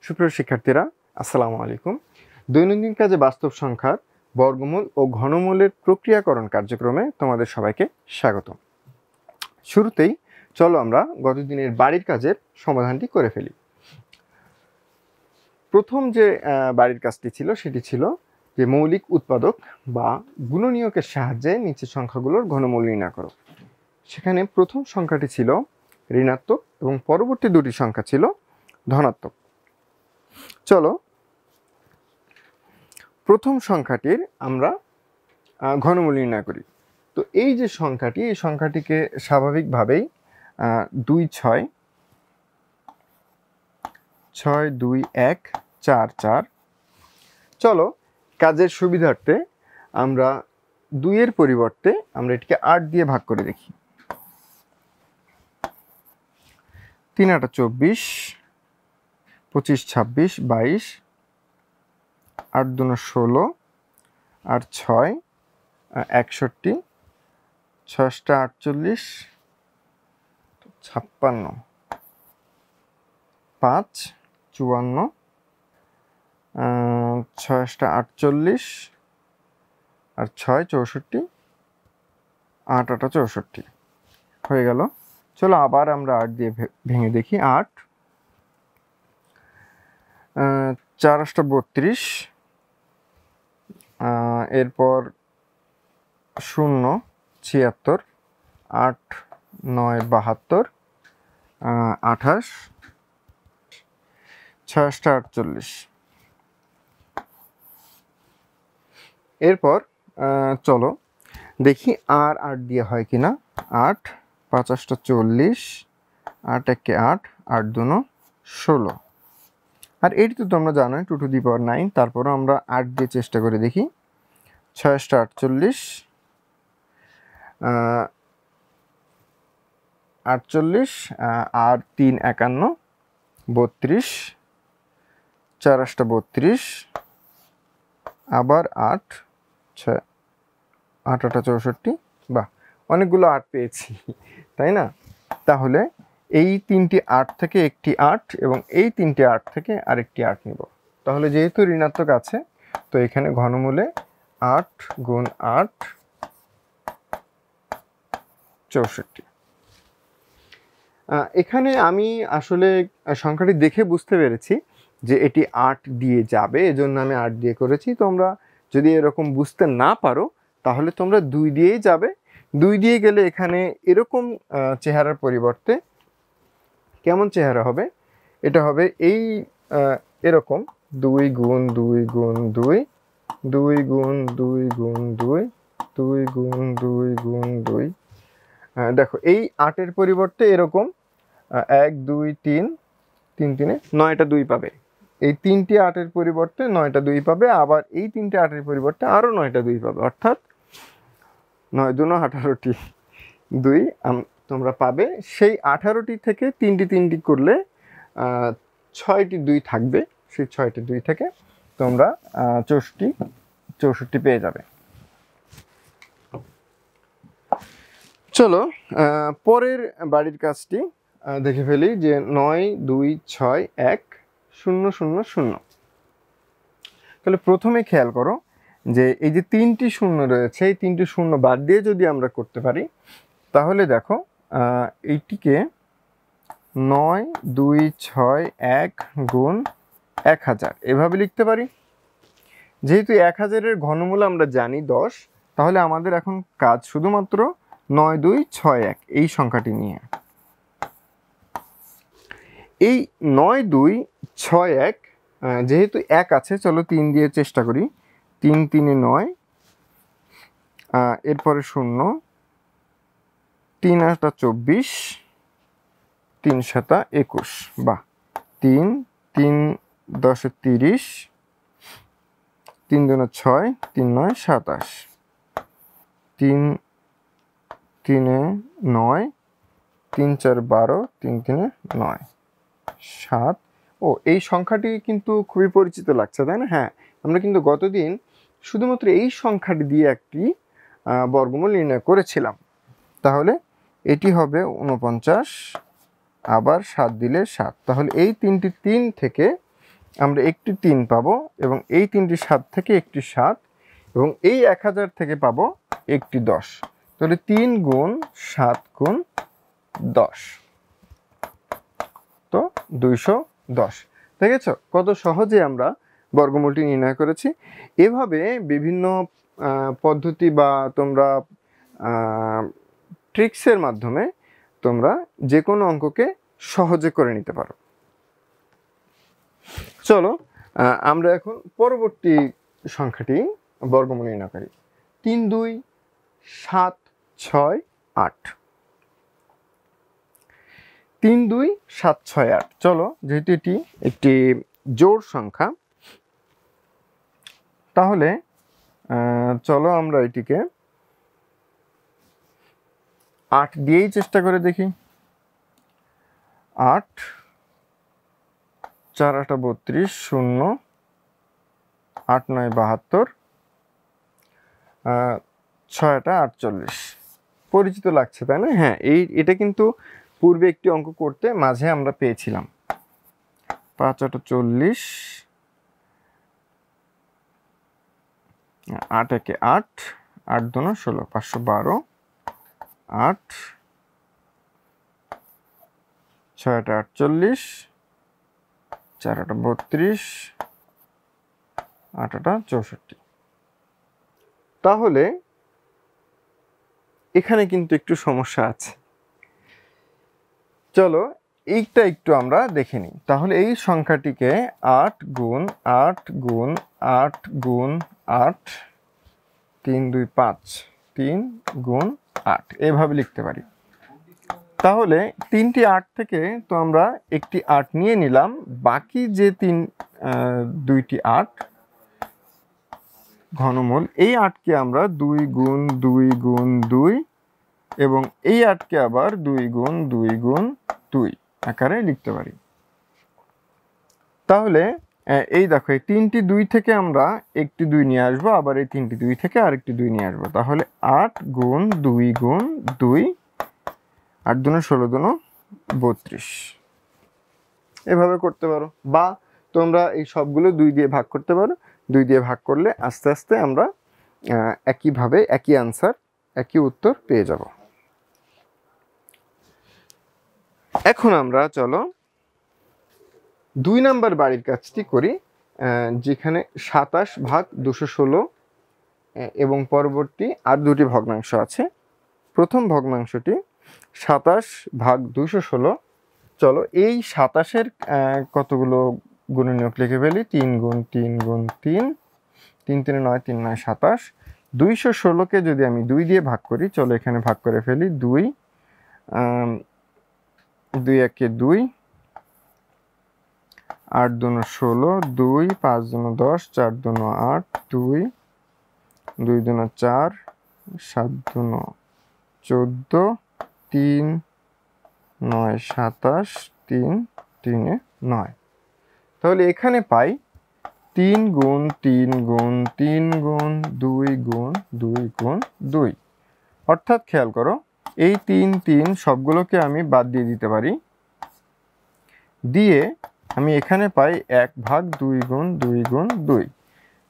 সুপ্রিয় শিক্ষার্থীরা, আসসালামু আলাইকুম। দৈনন্দিন কাজে বাস্তব সংখ্যার বর্গমূল ও ঘনমূলের প্রক্রিয়াকরণ কার্যক্রমে তোমাদের সবাইকে স্বাগত। শুরুতেই চলো আমরা গত দিনের বাড়ির কাজের সমাধানটি করে ফেলি। প্রথম যে বাড়ির কাজটি ছিল সেটি ছিল যে মৌলিক উৎপাদক বা গুণনীয়কের সাহায্যে নিচের সংখ্যাগুলোর ঘনমূল নির্ণয় করো। সেখানে প্রথম সংখ্যাটি ছিল ঋণাত্মক এবং পরবর্তী দুটি সংখ্যা ছিল ধনাত্মক। চলো প্রথম সংখ্যাটির আমরা ঘনমূল নির্ণয় করি। তো এই যে সংখ্যাটি, এই সংখ্যাটিকে স্বাভাবিকভাবেই 2 6 6 2 1 4 4। চলো কাজের সুবিধার্থে আমরা 2 এর পরিবর্তে আমরা এটিকে 8 দিয়ে ভাগ করে দেখি। 3 8 24, 25 26 22, 8 2 16, 8 6 61, 6 48, 56, 5 54, 6 48 আর 6 64, 8 8 64 হয়ে গেল। চলো আবার আমরা 8 দিয়ে ভেঙে দেখি। 8 4 8 32, এরপর 0 76, 8 9 72, 28, 6 48। এরপর চলো দেখি আর 8 দিয়ে হয় কিনা। 8 5 8 40, 8 1 8, 8 2 16। আর এটি তো তোমরা জানোই 2 to the power 9। তারপরও আমরা 8 দিয়ে চেষ্টা করে দেখি। 6 48, 48 আর 3 51, 32, 4 8 32, আবার 8 6 8 8 64। বাহ, অনেকগুলো 8 পেয়েছি, তাই না? তাহলে এই 3টি 8 থেকে একটি 8 এবং এই 3টি 8 থেকে আরেকটি 8 নিব। তাহলে যেহেতু ঋণাত্মক আছে, তো এখানে ঘনমূলে 8 গুণ 8 64। এখানে আমি আসলে সংখ্যাটি দেখে বুঝতে পেরেছি যে এটি 8 দিয়ে যাবে, এজন্য আমি 8 দিয়ে করেছি। তোমরা যদি এরকম বুঝতে না পারো তাহলে তোমরা 2 দিয়েই যাবে। 2 দিয়ে গেলে এখানে এরকম চেহারার পরিবর্তে কেমন চেহারা হবে? এটা হবে এই এরকম 2 গুণ 2 গুণ 2, 2 গুণ 2 গুণ 2, 2 গুণ 2 গুণ 2। দেখো এই 8-এর পরিবর্তে এরকম 1 2 3 3 3 9টা 2 পাবে। এই 3টি 8-এর পরিবর্তে 9টা 2 পাবে, আবার এই 3টে 8-এর পরিবর্তে আরও 9টা 2 পাবে, অর্থাৎ 9 2 18টি 2 তোমরা পাবে। সেই 18টি থেকে 3টি 3টি করলে 6টি 2 থাকবে। সেই 6টি 2 থেকে তোমরা 64 পেয়ে যাবে। চলো পরের বাড়ির কাজটি দেখে ফেলি যে 9 2 6 1 0 0 0। তাহলে প্রথমে খেয়াল করো যে এই যে 3টি শূন্য রয়েছে, এই 3টি শূন্য বাদ দিয়ে যদি আমরা করতে পারি তাহলে দেখো এইটিকে 9 2 6 1 গুণ 1000 এভাবে লিখতে পারি। যেহেতু 1000-এর ঘনমূল আমরা জানি 10, তাহলে আমাদের এখন কাজ শুধুমাত্র 9 2 6 1 এই সংখ্যাটি নিয়ে। এই 9 2 6 1 যেহেতু 1 আছে, চলো 3 দিয়ে চেষ্টা করি। 3 3 9, এরপরে 0, 3 8 24, 3 7 21। বাহ, 3 3 10 30, 3 2 6, 3 9 27, 3 3 9, 3 4 12, 3 3 9 7। ও এই সংখ্যাটি কিন্তু খুবই পরিচিত লাগছে, তাই না? হ্যাঁ, আমরা কিন্তু গতদিন শুধুমাত্র এই সংখ্যাটি দিয়ে একটি বর্গমূল নির্ণয় করেছিলাম। তাহলে এটি হবে 49, আবার 7 দিলে 7। তাহলে এই 3টি 3 থেকে আমরা একটি 3 পাবো এবং এই 3টি 7 থেকে একটি 7 এবং এই 1000 থেকে পাবো একটি 10। তাহলে 3 গুণ 7 গুণ 10, তো 210। দেখেছো কত সহজে আমরা বর্গমূলটি নির্ণয় করেছি। এভাবে বিভিন্ন পদ্ধতি বা তোমরা ট্রিক্সের মাধ্যমে তোমরা যে কোনো অঙ্ককে সহজে করে নিতে পারো। চলো আমরা এখন পরবর্তী সংখ্যাটি বর্গমূল নির্ণয় করি। 3 2 7 6 8, 3 2 7 6 8। চলো যেহেতু এটি একটি জোড় সংখ্যা, তাহলে চলো আমরা এটিকে 8 দিয়েই চেষ্টা করে দেখি। 8 4 8 32, 0 8 9 72, 6 8 48। পরিচিত লাগছে তাই না? হ্যাঁ, এটা কিন্তু পূর্বে একটি অঙ্ক করতে মাঝে আমরা পেয়েছিলাম। 5 8 40, 8 1 8, 8 2 16, 512, 8 6 8 48, 4 8 32, 8 8 64। তাহলে এখানে কিন্তু একটু সমস্যা আছে। চলো এইটা একটু আমরা দেখে নিই। তাহলে এই সংখ্যাটিকে 8 গুণ 8 গুণ 8 গুণ 8, 3 2 5, 3 গুণ 8 এভাবে লিখতে পারি। তাহলে 3টি 8 থেকে তো আমরা একটি 8 নিয়ে নিলাম, বাকি যে 2টি 8 ঘনমূল, এই 8কে আমরা 2 গুণ 2 গুণ 2 এবং এই 8কে আবার 2 গুণ 2 গুণ 2 আকারে লিখতে পারি। তাহলে এই দেখো এই 3টি 2 থেকে আমরা একটি 2 নিয়ে আসবো, আবার এই 3টি 2 থেকে আরেকটি 2 নিয়ে আসবো। তাহলে 8 গুণ 2 গুণ 2, 8 2 16 2 32। এভাবে করতে পারো, বা তোমরা এই সবগুলো 2 দিয়ে ভাগ করতে পারো। 2 দিয়ে ভাগ করলে আস্তে আস্তে আমরা একইভাবে একই আনসার, একই উত্তর পেয়ে যাব। এখন আমরা চলো 2 নাম্বার বাড়ির কাজটি করি, যেখানে 27 ভাগ 216 এবং পরবর্তী আর 2টি ভগ্নাংশ আছে। প্রথম ভগ্নাংশটি 27 ভাগ 216। চলো এই 27-এর কতগুলো গুণনীয়ক লিখে ফেলি। 3 গুণ 3 গুণ 3, 3 3 9, 3 9 27। 216কে যদি আমি 2 দিয়ে ভাগ করি, চলো এখানে ভাগ করে ফেলি। 2 2 1 2, 8 2 16, 2 5 2 10, 4 2 8, 2 2 2 4, 7 2 14, 3 9 27, 3 3 9। তাহলে এখানে পাই 3 গুণ 3 গুণ 3 গুণ 2 গুণ 2 গুণ 2। অর্থাৎ খেয়াল করো এই 3 3 সবগুলোকে আমি বাদ দিয়ে দিতে পারি, দিয়ে আমি এখানে পাই 1 ভাগ 2 গুণ 2 গুণ 2।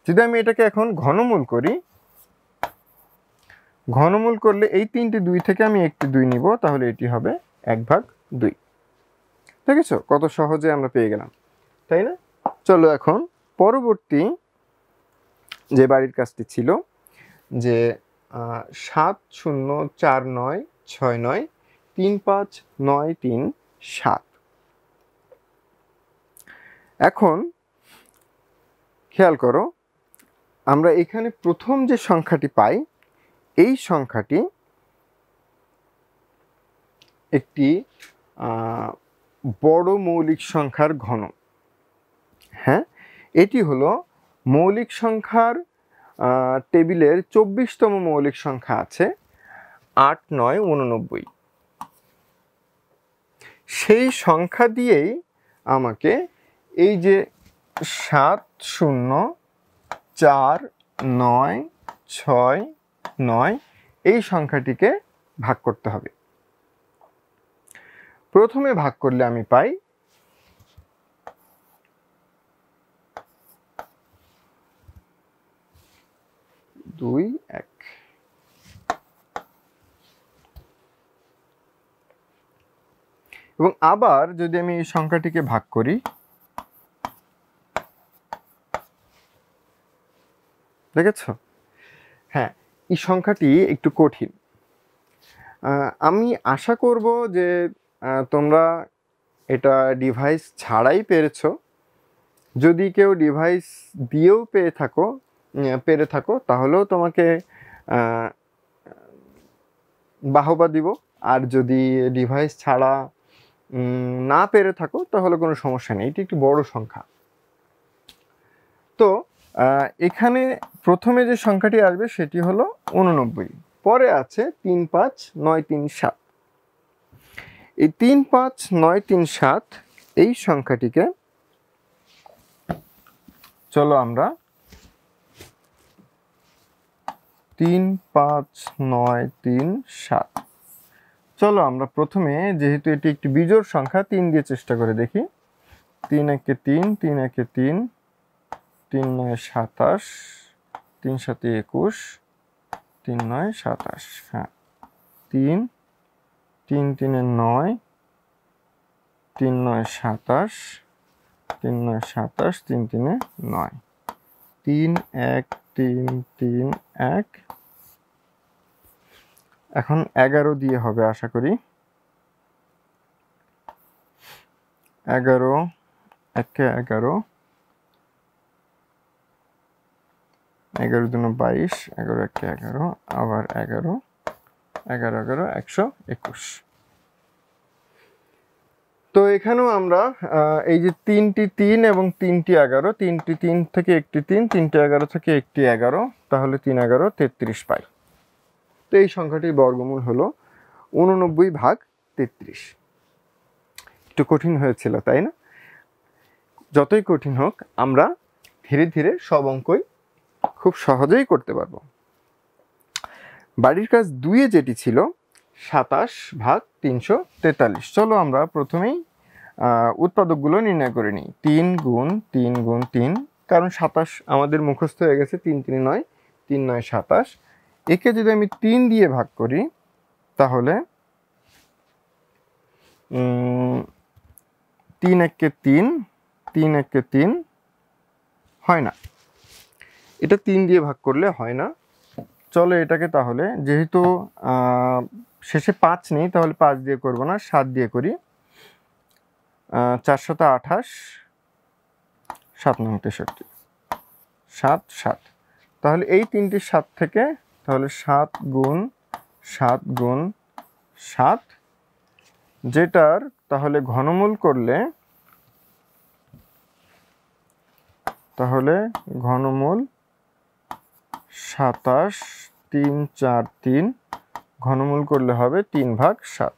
যদি আমি এটাকে এখন ঘনমূল করি, ঘনমূল করলে এই 3টি 2 থেকে আমি একটি 2 নিব, তাহলে এটি হবে 1 ভাগ 2। দেখেছো কত সহজে আমরা পেয়ে গেলাম, তাই না? চলো এখন পরবর্তী যে বাড়ির কাজটি ছিল, যে 7 0 4 9 6 9 3 5 9 3 7। এখন খেয়াল করো আমরা এখানে প্রথম যে সংখ্যাটি পাই, এই সংখ্যাটি একটি বড় মৌলিক সংখ্যার ঘন। হ্যাঁ, এটি হলো মৌলিক সংখ্যার টেবিলের 24তম মৌলিক সংখ্যা আছে 8 9 89। সেই সংখ্যা দিয়েই আমাকে এই যে 7 0 4 9 6 9 এই সংখ্যাটিকে ভাগ করতে হবে। প্রথমে ভাগ করলে আমি পাই 2 1। এবং আবার যদি আমি এই সংখ্যাটিকে ভাগ করি, দেখেছো? হ্যাঁ, এই সংখ্যাটি একটু কঠিন। আমি আশা করব যে তোমরা এটা ডিভাইস ছাড়াই পেরেছো। যদি কেউ ডিভাইস দিয়েও পেরে থাকো তাহলেও তোমাকে বাহবা দিব। আর যদি ডিভাইস ছাড়া না পেরে থাকো তাহলে কোনো সমস্যা নেই, এটি একটি বড় সংখ্যা। তো এখানে প্রথমে যে সংখ্যাটি আসবে সেটি হলো 89, পরে আছে 3 5 9 3 7। এই 3 5 9 3 7 এই সংখ্যাটিকে চলো আমরা 3 5 9 3 7, চলো আমরা প্রথমে, যেহেতু এটি একটি বিজোড় সংখ্যা, 3 দিয়ে চেষ্টা করে দেখি। 3 1 3 3 1 3 3 9 27 3 7 21 3 9 27। হ্যাঁ, 3 3 3 9 3 9 27 3 9 27 3 3 9 3 1 3 3 1। এখন 11 দিয়ে হবে আশা করি। 11 1 11 11 2 22 11 1 11 আবার 11 11 11 121। তো এখানেও আমরা এই যে 3টি 3 এবং 3টি 11, 3টি 3 থেকে একটি 3, 3টি 11 থেকে একটি 11, তাহলে 3 11 33 পাই। তো এই সংখ্যাটির বর্গমূল হলো 89/33। একটু কঠিন হয়েছিল তাই না? যতই কঠিন হোক আমরা ধীরে ধীরে সব অঙ্কই খুব সহজেই করতে পারবো। বাড়ির কাজ 2 এ যেটি ছিল 27/343, চলো আমরা প্রথমেই উৎপাদকগুলো নির্ণয় করে নিই। 3 গুণ 3 গুণ 3, কারণ 27 আমাদের মুখস্থ হয়ে গেছে। 3 3 9 3 9 27। একে যদি আমি 3 দিয়ে ভাগ করি তাহলে 3 1 3 3 1 3 হয় না, এটা 3 দিয়ে ভাগ করলে হয় না। চলো এটাকে তাহলে, যেহেতু শেষে 5 নেই তাহলে 5 দিয়ে করব না, 7 দিয়ে করি। 4 7 28 7 9 63 7 7। তাহলে এই 3টি 7 থেকে তাহলে 7 গুণ 7 গুণ 7, যেটার তাহলে ঘনমূল করলে তাহলে ঘনমূল 27 3 4 3, ঘনমূল করলে হবে 3/7।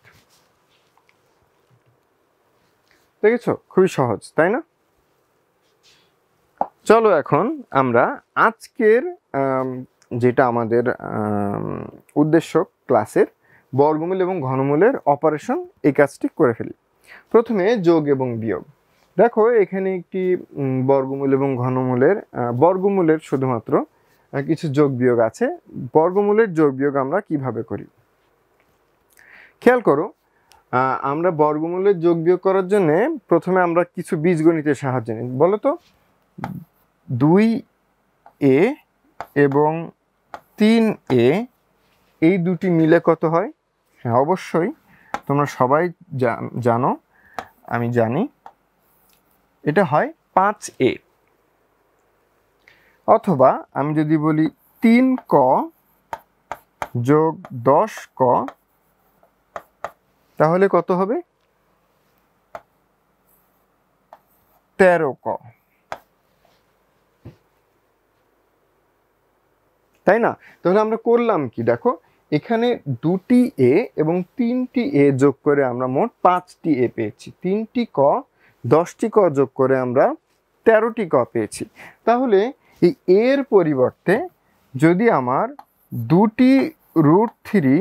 দেখেছো, খুবই সহজ তাই না? চলো এখন আমরা আজকের যেটা আমাদের উদ্দেশ্য ক্লাসের, বর্গমূল এবং ঘনমূলের অপারেশন, এই কাজটি করে ফেলি। প্রথমে যোগ এবং বিয়োগ। দেখো এখানে একটি বর্গমূল এবং ঘনমূলের বর্গমূলের শুধুমাত্র কিছু যোগ বিয়োগ আছে। বর্গমূলের যোগ বিয়োগ আমরা কিভাবে করি খেয়াল করো। আমরা বর্গমূলের যোগ বিয়োগ করার জন্য প্রথমে আমরা কিছু বীজগণিতের সাহায্য নিই। বলো তো, 2a এবং 3a এই দুটি মিলে কত হয়? হ্যাঁ, অবশ্যই তোমরা সবাই জানো, আমি জানি, এটা হয় 5a। অথবা আমি যদি বলি 3ক যোগ 10ক, তাহলে কত হবে? 13ক, তাই না? তাহলে আমরা করলাম কি দেখো, এখানে 2টি a এবং 3টি a যোগ করে আমরা মোট 5টি a পেয়েছি। 3টি ক 10টি ক যোগ করে আমরা 13টি ক পেয়েছি। তাহলে এই এর পরিবর্তে যদি আমার 2টি √3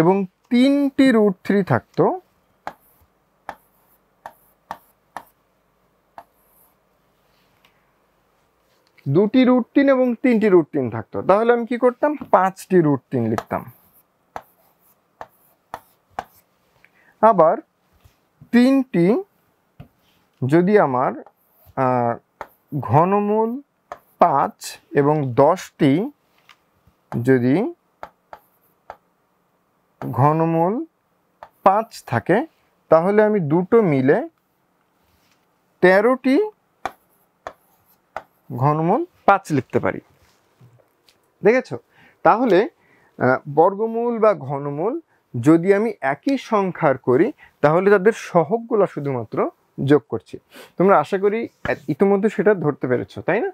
এবং 3টি √3 থাকতো, 2টি √3 এবং 3টি √3 থাকতো, তাহলে আমি কি করতাম, 5টি √3 লিখতাম। আবার 3টি যদি আমার ঘনমূল 5 এবং 10টি যদি ঘনমূল 5 থাকে, তাহলে আমি দুটো মিলে 13টি ঘনমূল 5 লিখতে পারি। দেখেছো? তাহলে বর্গমূল বা ঘনমূল যদি আমি একই সংখ্যার করি, তাহলে তাদের সহগগুলো শুধুমাত্র যোগ করছি। তোমরা আশা করি ইতিমধ্যে সেটা ধরতে পেরেছো, তাই না?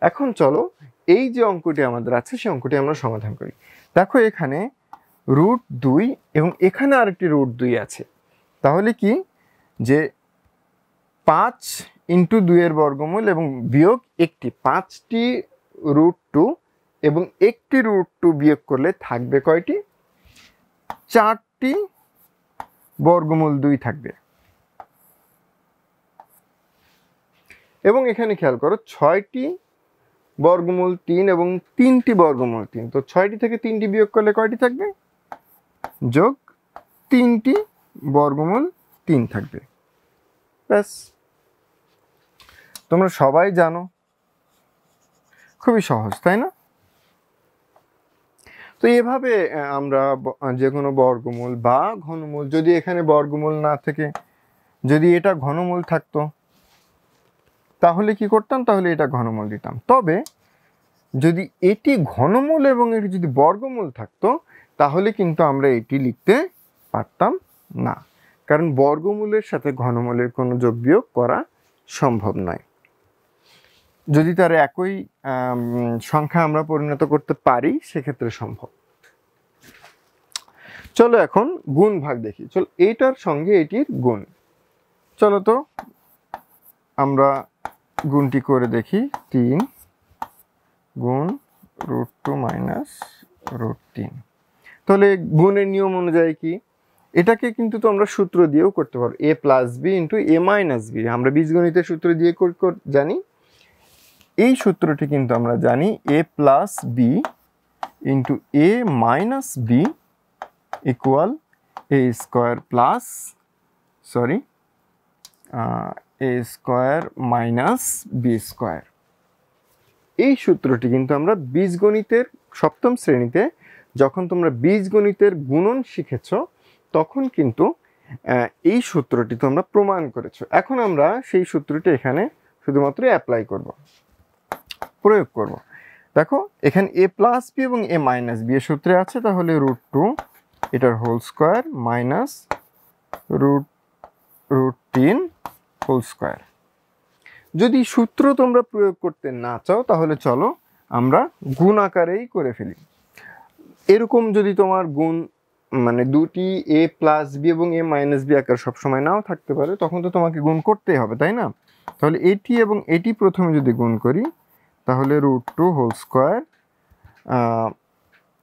এখন চলো এই যে অঙ্কটি আমাদের আছে সেই অঙ্কটি আমরা সমাধান করি। দেখো এখানে √2 এবং এখানে আরেকটি √2 আছে। তাহলে কি যে 5 × 2 এর বর্গমূল এবং বিয়োগ একটি, 5টি √2 এবং একটি √2 বিয়োগ করলে থাকবে কয়টি? 4টি বর্গমূল 2 থাকবে। এবং এখানে খেয়াল করো 6টি বর্গমূল 3 এবং 3টি বর্গমূল 3, তো 6টি থেকে 3টি বিয়োগ করলে কয়টি থাকবে? যোগ 3টি বর্গমূল 3 থাকবে। ব্যাস, তোমরা সবাই জানো, খুবই সহজ, তাই না? তো এভাবে আমরা যে কোনো বর্গমূল বা ঘনমূল, যদি এখানে বর্গমূল না থেকে যদি এটা ঘনমূল থাকতো তাহলে কি করতাম, তাহলে এটা ঘনমূল দিতাম। তবে যদি এটি ঘনমূল এবং এটি যদি বর্গমূল থাকতো তাহলে কিন্তু আমরা এটি লিখতে পারতাম না, কারণ বর্গমূলের সাথে ঘনমূলের কোনো যোগ বিয়োগ করা সম্ভব নয়। যদি তার একই সংখ্যা আমরা পরিণত করতে পারি সেক্ষেত্রে সম্ভব। চলো এখন গুণ ভাগ দেখি। চলো এইটার সঙ্গে এটির গুণ, চলো তো আমরা গুণটি করে দেখি। 3 গুণ √2 - √3। তাহলে গুণের নিয়ম অনুযায়ী কি, এটাকে কিন্তু তোমরা সূত্র দিয়েও করতে পারো, a + b × a - b। আমরা বীজগণিতের সূত্র দিয়ে জানি, এই সূত্রটি কিন্তু আমরা জানি a + b × a - b = a² - b²। এই সূত্রটি কিন্তু আমরা বীজগণিতের সপ্তম শ্রেণীতে যখন তোমরা বীজগণিতের গুণন শিখেছো তখন কিন্তু এই সূত্রটি তোমরা প্রমাণ করেছো। এখন আমরা সেই সূত্রটি এখানে শুধুমাত্র অ্যাপ্লাই করব, প্রয়োগ করব। দেখো এখানে a + b এবং a - b এর সূত্রে আছে, তাহলে √2 এটার whole square minus √3 whole square. যদি সূত্র তোমরা প্রয়োগ করতে না চাও তাহলে চলো আমরা গুণ আকারেই করে ফেলি। এরকম যদি তোমার গুণ মানে দুটি a + b এবং a - b আকার সবসময় নাও থাকতে পারে, তখন তো তোমাকে গুণ করতেই হবে, তাই না? তাহলে এটি এবং এটি প্রথমে যদি গুণ করি তাহলে √2 হোল স্কয়ার,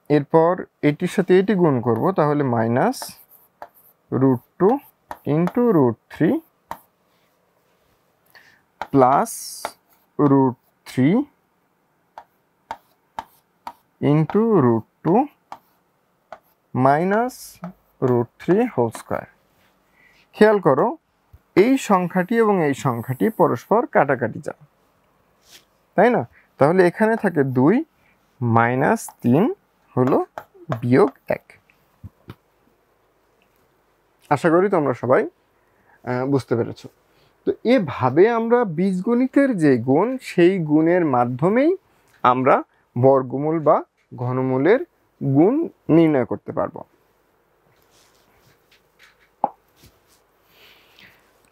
এরপর এটির সাথে এটি গুণ করব তাহলে minus √2 × √3 plus √3 × √2 minus √3 whole square. খেয়াল করো এই সংখ্যাটি এবং এই সংখ্যাটি পরস্পর কাটাকাটি যায়, তাই না? তাহলে এখানে থাকে 2 - 3 হলো -1। আশা করি তোমরা সবাই বুঝতে পেরেছো। তো এভাবে আমরা বীজগণিতের যে গুণ সেই গুণের মাধ্যমেই আমরা বর্গমূল বা ঘনমূলের গুণ নির্ণয় করতে পারবো।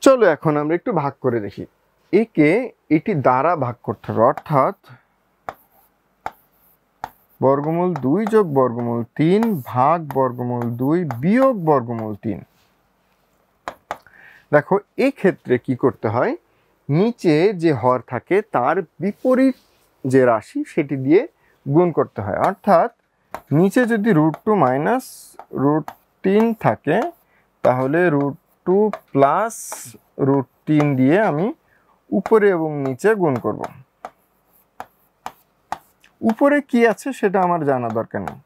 চলো এখন আমরা একটু ভাগ করে দেখি। একে এটি দ্বারা ভাগ করতে হবে, অর্থাৎ বর্গমূল 2 যোগ বর্গমূল 3 ভাগ বর্গমূল 2 বিয়োগ বর্গমূল 3। দেখো এই ক্ষেত্রে কি করতে হয়, নিচে যে হর থাকে তার বিপরীত যে রাশি সেটি দিয়ে গুণ করতে হয়। অর্থাৎ নিচে যদি √2 - √3 থাকে তাহলে √2 + √3 দিয়ে আমি উপরে এবং নিচে গুণ করব। উপরে কি আছে সেটা আমার জানা দরকার নেই,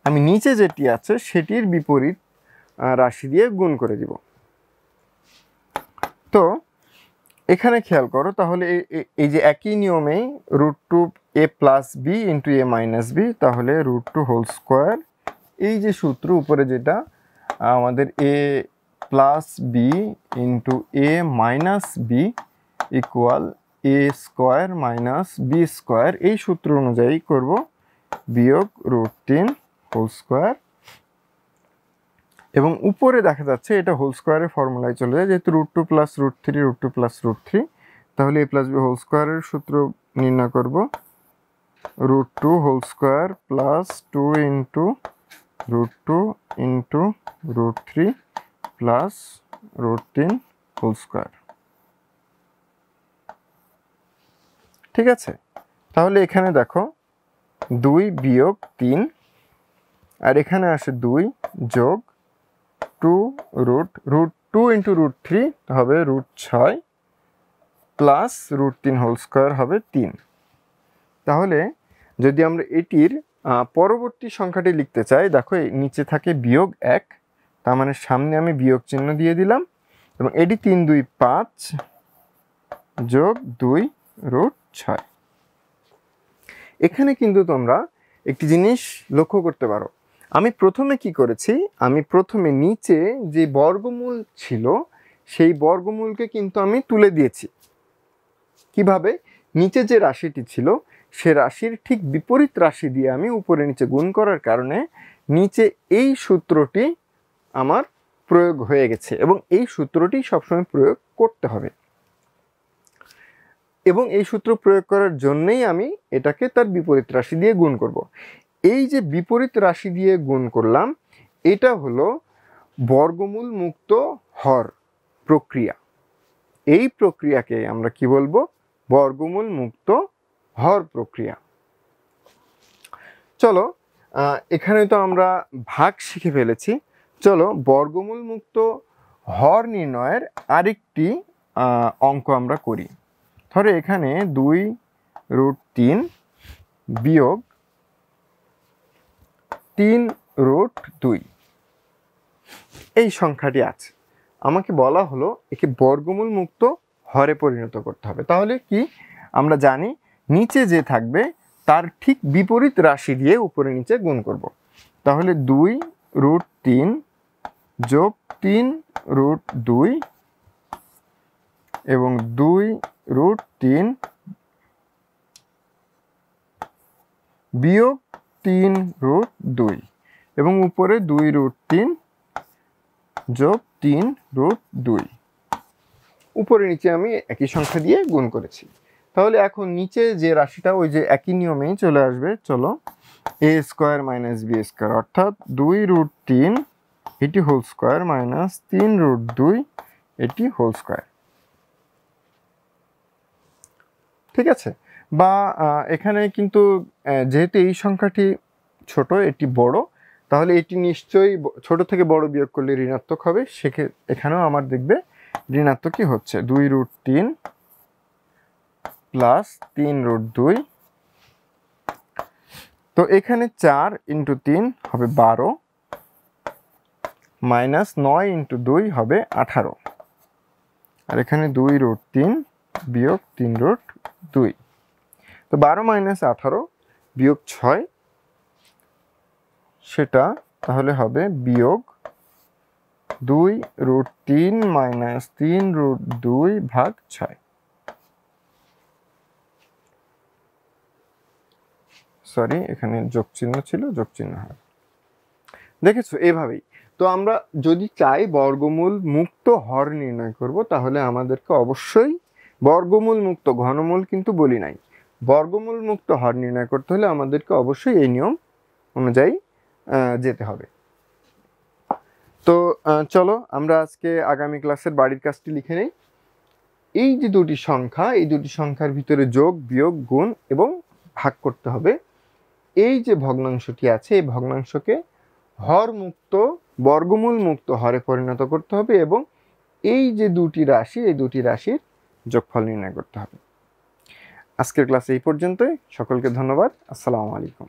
আমি নিচে যেটি আছে সেটির বিপরীত রাশি দিয়ে গুণ করে দিব। তো এখানে খেয়াল করো, তাহলে এই যে একই নিয়মেই √2a প্লাস বি ইন্টু এ মাইনাস বি, তাহলে √2 হোল স্কোয়ার, এই যে সূত্র উপরে যেটা আমাদের এ প্লাস বি ইন্টু এ মাইনাস বি ইকুয়াল এ স্কোয়ার মাইনাস বি স্কোয়ার, এই সূত্র অনুযায়ী করব বিয়োগ √3 হোল স্কোয়ার, এবং উপরে দেখা যাচ্ছে এটা হোল স্কোয়ারের ফর্মুলায় চলে যায়, যেহেতু √2 প্লাস √3 √2 প্লাস √3, তাহলে এ প্লাস বি হোল স্কোয়ারের সূত্র নির্ণয় করব √2 whole square plus 2 into √2 into √3 plus √3 whole square. ঠিক আছে, তাহলে এখানে দেখো 2 বিয়োগ 3, আর এখানে আসে 2 যোগ 2 √2 ইন্টু √3 হবে √6 প্লাস √3 হোল স্কোয়ার হবে 3। তাহলে যদি আমরা এটির পরবর্তী সংখ্যাটি লিখতে চাই, দেখো নিচে থাকে বিয়োগ 1, তার মানে সামনে আমি বিয়োগ চিহ্ন দিয়ে দিলাম, এবং এটি 3 2 5 যোগ 2 √6। এখানে কিন্তু তোমরা একটি জিনিস লক্ষ্য করতে পারো, আমি প্রথমে কি করেছি, আমি প্রথমে নিচে যে বর্গমূল ছিল সেই বর্গমূলকে কিন্তু আমি তুলে দিয়েছি। কিভাবে? নিচে যে রাশিটি ছিল সে রাশির ঠিক বিপরীত রাশি দিয়ে আমি উপরে নিচে গুণ করার কারণে নিচে এই সূত্রটি আমার প্রয়োগ হয়ে গেছে, এবং এই সূত্রটি সবসময় প্রয়োগ করতে হবে, এবং এই সূত্র প্রয়োগ করার জন্যই আমি এটাকে তার বিপরীত রাশি দিয়ে গুণ করব। এই যে বিপরীত রাশি দিয়ে গুণ করলাম, এটা হলো বর্গমূল মুক্ত হর প্রক্রিয়া। এই প্রক্রিয়াকে আমরা কি বলবো? বর্গমূল মুক্ত হর প্রক্রিয়া। চলো, এখানে তো আমরা ভাগ শিখে ফেলেছি, চলো বর্গমূল মুক্ত হর নির্ণয়ের আরেকটি অঙ্ক আমরা করি। ধরো এখানে 2√3 বিয়োগ 3√2 এই সংখ্যাটি আছে, আমাকে বলা হলো একে বর্গমূল মুক্ত হরে পরিণত করতে হবে। তাহলে কি আমরা জানি, নিচে যে থাকবে তার ঠিক বিপরীত রাশি দিয়ে উপরে নিচে গুণ করব। তাহলে 2√3 যোগ 3√2 এবং 2√3 বিয়োগ 3√2 এবং উপরে 2√3 যোগ 3√2, উপরে নিচে আমি একই সংখ্যা দিয়ে গুণ করেছি। তাহলে এখন নিচে যে রাশিটা ওই যে একই নিয়মেই চলে আসবে, চলো a square minus B square, অর্থাৎ 2√3 এটি হোল স্কোয়ার মাইনাস 3√2 এটি হোল স্কোয়ার। ঠিক আছে, বা এখানে কিন্তু যেহেতু এই সংখ্যাটি ছোট এটি বড়, তাহলে এটি নিশ্চয়ই ছোট থেকে বড় বিয়োগ করলে ঋণাত্মক হবে, এখানেও আমার দেখবে ঋণাত্মকই হচ্ছে। 2√3 প্লাস 3√2, তো এখানে 4 ইন্টু 3 হবে 12 মাইনাস 9 ইন্টু 2 হবে 18, আর এখানে 2√3 বিয়োগ 3√2, তো 12 মাইনাস 18 বিয়োগ 6, সেটা তাহলে হবে বিয়োগ 2√3 মাইনাস 3√2 ভাগ 6। সরি, এখানে যোগ চিহ্ন ছিল, যোগ চিহ্ন হয়। দেখেছো এভাবেই। তো আমরা যদি চাই বর্গমূল মুক্ত হর নির্ণয় করব, তাহলে আমাদেরকে অবশ্যই বর্গমূল মুক্ত, ঘনমূল কিন্তু বলি নাই, বর্গমূল মুক্ত হর নির্ণয় করতে হলে আমাদেরকে অবশ্যই এই নিয়ম অনুযায়ী যেতে হবে। তো চলো আমরা আজকে আগামী ক্লাসের বাড়ির কাজটি লিখে নেই। এই যে দুটি সংখ্যা, এই দুটি সংখ্যার ভিতরে যোগ বিয়োগ গুণ এবং ভাগ করতে হবে। এই যে ভগ্নাংশটি আছে এই ভগ্নাংশকে হর মুক্ত, বর্গমূল মুক্ত হরে পরিণত করতে হবে, এবং এই যে দুটি রাশি এই দুটি রাশির যোগফল নির্ণয় করতে হবে। আজকের ক্লাস এই পর্যন্তই। সকলকে ধন্যবাদ। আসসালামু আলাইকুম।